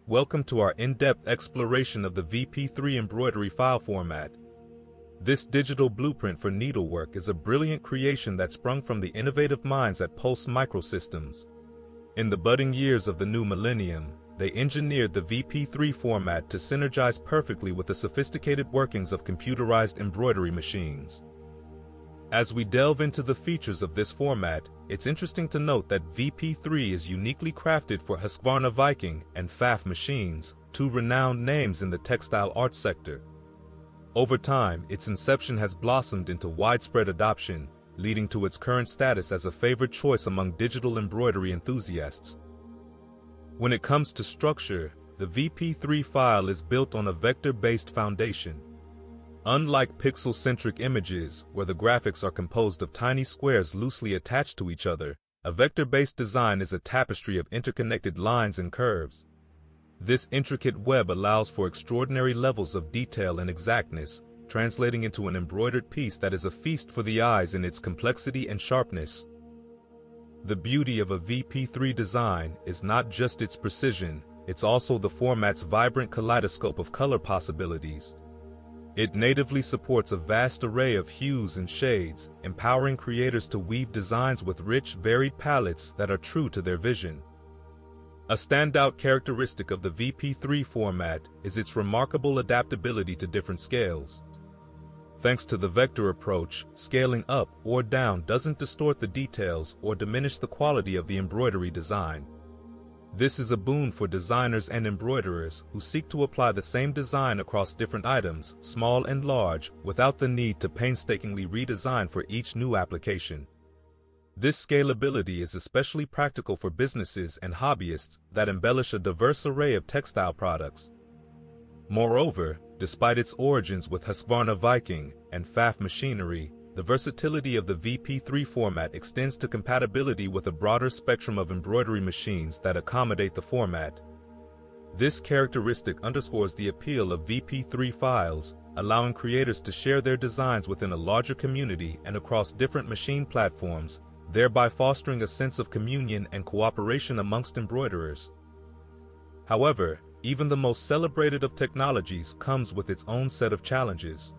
Welcome to our in-depth exploration of the VP3 embroidery file format. This digital blueprint for needlework is a brilliant creation that sprung from the innovative minds at Pulse Microsystems. In the budding years of the new millennium, they engineered the VP3 format to synergize perfectly with the sophisticated workings of computerized embroidery machines. As we delve into the features of this format, it's interesting to note that VP3 is uniquely crafted for Husqvarna Viking and Pfaff machines, two renowned names in the textile arts sector. Over time, its inception has blossomed into widespread adoption, leading to its current status as a favored choice among digital embroidery enthusiasts. When it comes to structure, the VP3 file is built on a vector-based foundation. Unlike pixel-centric images, where the graphics are composed of tiny squares loosely attached to each other, a vector-based design is a tapestry of interconnected lines and curves. This intricate web allows for extraordinary levels of detail and exactness, translating into an embroidered piece that is a feast for the eyes in its complexity and sharpness. The beauty of a VP3 design is not just its precision, it's also the format's vibrant kaleidoscope of color possibilities. It natively supports a vast array of hues and shades, empowering creators to weave designs with rich, varied palettes that are true to their vision. A standout characteristic of the VP3 format is its remarkable adaptability to different scales. Thanks to the vector approach, scaling up or down doesn't distort the details or diminish the quality of the embroidery design. This is a boon for designers and embroiderers who seek to apply the same design across different items, small and large, without the need to painstakingly redesign for each new application. This scalability is especially practical for businesses and hobbyists that embellish a diverse array of textile products. Moreover, despite its origins with Husqvarna Viking and Pfaff machinery, the versatility of the VP3 format extends to compatibility with a broader spectrum of embroidery machines that accommodate the format. This characteristic underscores the appeal of VP3 files, allowing creators to share their designs within a larger community and across different machine platforms, thereby fostering a sense of communion and cooperation amongst embroiderers. However, even the most celebrated of technologies comes with its own set of challenges.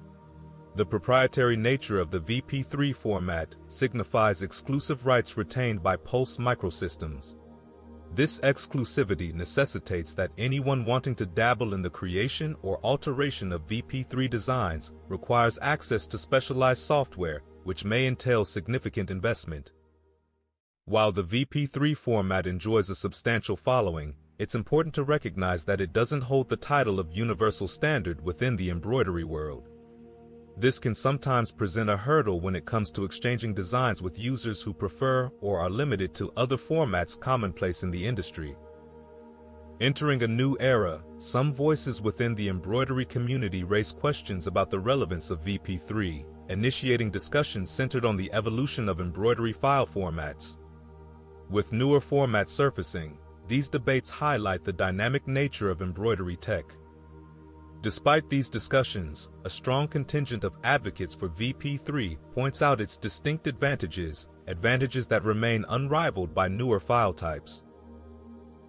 The proprietary nature of the VP3 format signifies exclusive rights retained by Pulse Microsystems. This exclusivity necessitates that anyone wanting to dabble in the creation or alteration of VP3 designs requires access to specialized software, which may entail significant investment. While the VP3 format enjoys a substantial following, it's important to recognize that it doesn't hold the title of universal standard within the embroidery world. This can sometimes present a hurdle when it comes to exchanging designs with users who prefer or are limited to other formats commonplace in the industry. Entering a new era, some voices within the embroidery community raise questions about the relevance of VP3, initiating discussions centered on the evolution of embroidery file formats. With newer formats surfacing, these debates highlight the dynamic nature of embroidery tech. Despite these discussions, a strong contingent of advocates for VP3 points out its distinct advantages that remain unrivaled by newer file types.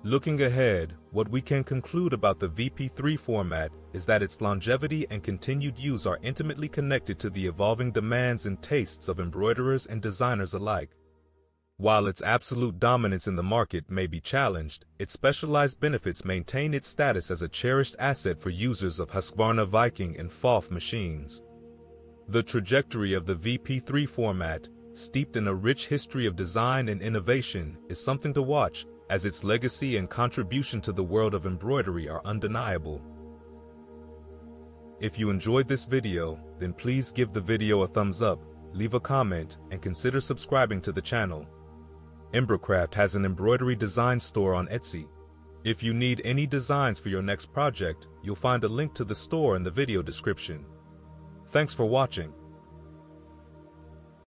Looking ahead, what we can conclude about the VP3 format is that its longevity and continued use are intimately connected to the evolving demands and tastes of embroiderers and designers alike. While its absolute dominance in the market may be challenged, its specialized benefits maintain its status as a cherished asset for users of Husqvarna Viking and Pfaff machines. The trajectory of the VP3 format, steeped in a rich history of design and innovation, is something to watch, as its legacy and contribution to the world of embroidery are undeniable. If you enjoyed this video, then please give the video a thumbs up, leave a comment, and consider subscribing to the channel. Embrocraft has an embroidery design store on Etsy. If you need any designs for your next project, you'll find a link to the store in the video description. Thanks for watching.